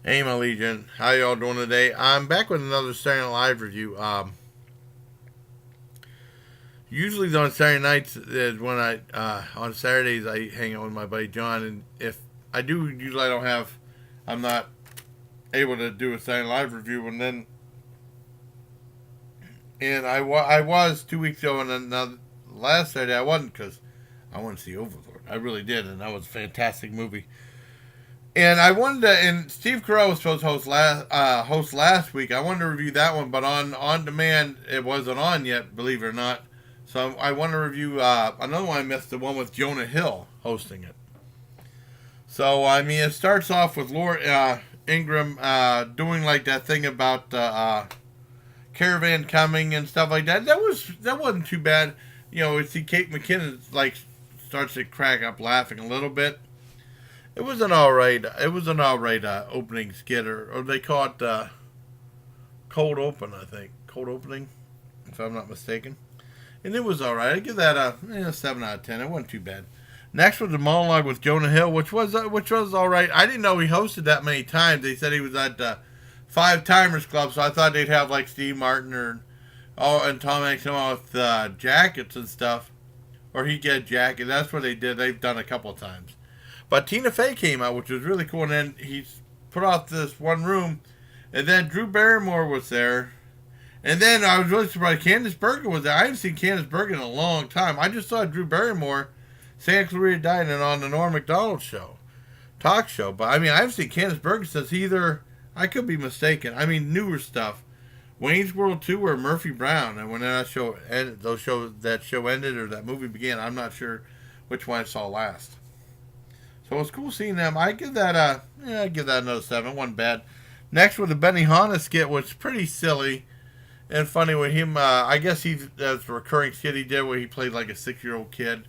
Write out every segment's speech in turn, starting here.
Hey, my Legion. How y'all doing today? I'm back with another Saturday Night Live review. Usually on Saturday nights is when on Saturdays I hang out with my buddy John, and if I do, usually I'm not able to do a Saturday Night Live review, I was 2 weeks ago, and then last Saturday I wasn't because I wanted to see Overlord. I really did, and that was a fantastic movie. And I wanted to, and Steve Carell was supposed to host last week. I wanted to review that one, but on demand it wasn't on yet, believe it or not. So I want to review another one I missed, the one with Jonah Hill hosting it. So I mean, it starts off with Laura Ingram doing like that thing about caravan coming and stuff like that. That wasn't too bad. You know, see Kate McKinnon like starts to crack up laughing a little bit. It was an all right. It was an all right opening skit, or they call it cold open. I think cold opening, if I'm not mistaken. And it was all right. I give that a 7 out of 10. It wasn't too bad. Next was the monologue with Jonah Hill, which was all right. I didn't know he hosted that many times. They said he was at Five Timers Club, so I thought they'd have like Steve Martin and Tom Hanks come out with jackets and stuff, or he'd get a jacket. That's what they did. They've done a couple of times. But Tina Fey came out, which was really cool, and then he put off this one room, and then Drew Barrymore was there, and then I was really surprised Candice Bergen was there. I haven't seen Candice Bergen in a long time. I just saw Drew Barrymore, Santa Clarita Diet, and on the Norm Macdonald talk show. But I mean, I haven't seen Candice Bergen since either. I could be mistaken. I mean, newer stuff, Wayne's World 2 or Murphy Brown, and when that show ended, that show ended or that movie began, I'm not sure which one I saw last. So it was cool seeing them. I give that another 7. It wasn't bad. Next with the Benihana skit was pretty silly and funny with him. I guess that's a recurring skit he did where he played like a 6-year-old kid,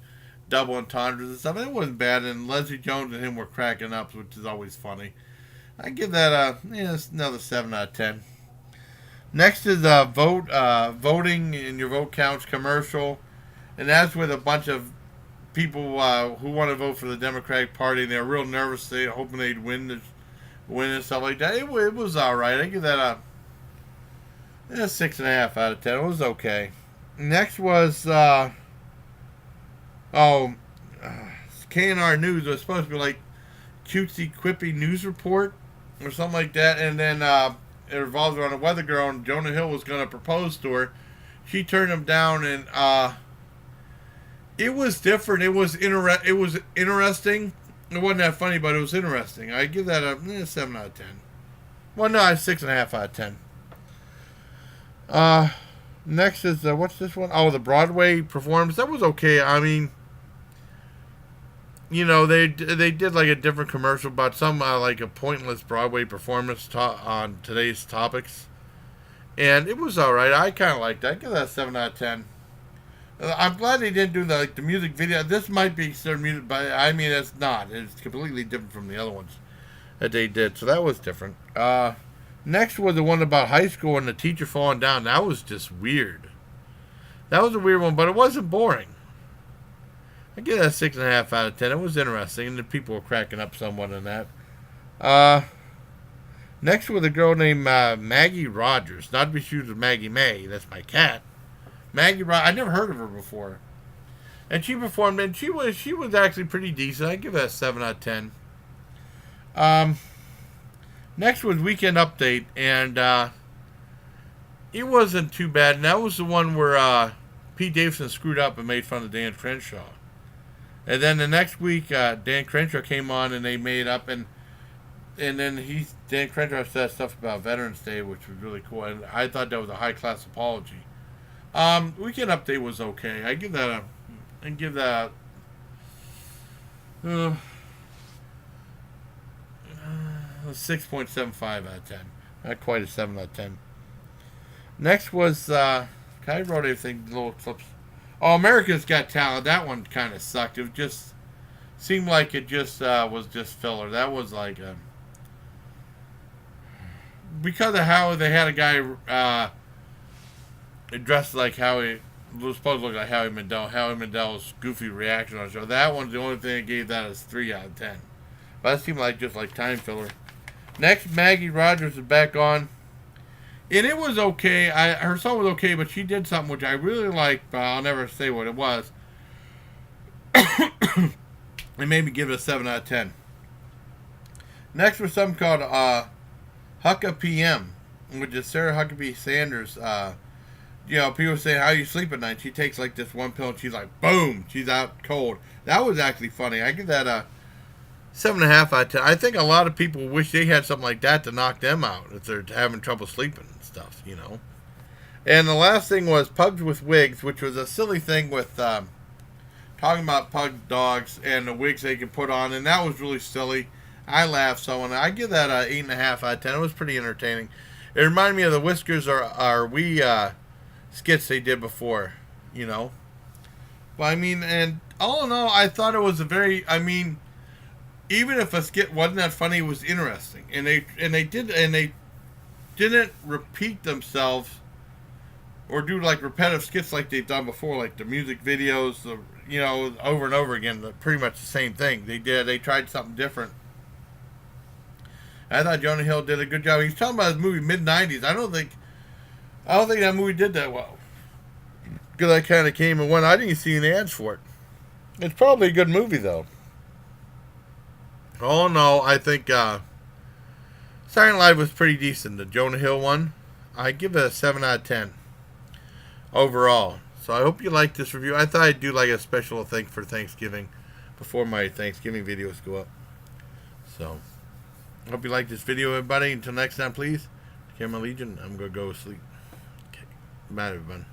double entendres and stuff. It wasn't bad, and Leslie Jones and him were cracking up, which is always funny. I give that another 7 out of 10. Next is voting and your vote counts commercial, and that's with a bunch of people who want to vote for the Democratic Party, and they're real nervous. They're hoping they'd win and stuff like that. It was all right. I give that a 6.5 out of 10. It was okay. Next was KNR News. It was supposed to be like cutesy, quippy news report or something like that, and then it revolves around a weather girl, and Jonah Hill was going to propose to her. She turned him down, and it was different. It was interesting. It wasn't that funny, but it was interesting. I give that a 7 out of 10. Well, no, 6.5 out of 10. Next is what's this one? Oh, the Broadway performance. That was okay. I mean, you know, they did like a different commercial about some like a pointless Broadway performance on today's topics, and it was all right. I kind of liked that. I give that a 7 out of 10. I'm glad they didn't do the music video. This might be considered music, but I mean it's not. It's completely different from the other ones that they did. So that was different. Next was the one about high school and the teacher falling down. That was just weird. That was a weird one, but it wasn't boring. I give that a 6.5 out of 10. It was interesting, and the people were cracking up somewhat in that. Next was a girl named Maggie Rogers. Not to be confused with Maggie May. That's my cat. Maggie Rogers. I never heard of her before, and she performed, and she was actually pretty decent. I give that a 7 out of 10. Next was Weekend Update, and it wasn't too bad. And that was the one where Pete Davidson screwed up and made fun of Dan Crenshaw. And then the next week, Dan Crenshaw came on, and they made up, and then Dan Crenshaw said stuff about Veterans Day, which was really cool, and I thought that was a high class apology. Weekend Update was okay. I give that a 6.75 out of 10. Not quite a 7 out of 10. Next was I wrote everything little clips. Oh, America's Got Talent. That one kind of sucked. It just seemed like it just was just filler. That was like because of how they had a guy dressed like Howie, was supposed to look like Howie Mandel. Howie Mandel's goofy reaction on the show. That one's the only thing that gave that as 3 out of 10. But that seemed like just like time filler. Next, Maggie Rogers is back on. And it was okay. Her song was okay, but she did something which I really liked, but I'll never say what it was. It made me give it a 7 out of 10. Next was something called Hucka PM, which is Sarah Huckabee Sanders. People say, how you sleep at night? She takes like this one pill and she's like, boom, she's out cold. That was actually funny. I give that a 7.5 out of 10. I think a lot of people wish they had something like that to knock them out if they're having trouble sleeping and stuff, And the last thing was Pugs with Wigs, which was a silly thing with talking about pug dogs and the wigs they can put on, and that was really silly. I laughed so, and I give that a 8.5 out of 10. It was pretty entertaining. It reminded me of the Whiskers or We skits they did before, But I mean, and all in all, I thought it was even if a skit wasn't that funny, it was interesting, and they didn't repeat themselves or do like repetitive skits like they've done before, like the music videos, over and over again, pretty much the same thing. They tried something different. I thought Jonah Hill did a good job. He's talking about his movie mid-90s. I don't think that movie did that well. Because I kind of came and went. I didn't see any ads for it. It's probably a good movie, though. Oh, no, I think Saturday Night Live was pretty decent. The Jonah Hill one, I give it a 7 out of 10 overall. So I hope you liked this review. I thought I'd do like a special thing for Thanksgiving before my Thanksgiving videos go up. So I hope you liked this video, everybody. Until next time, please. Camera Legion, I'm going to go sleep. Okay. Bye, everyone.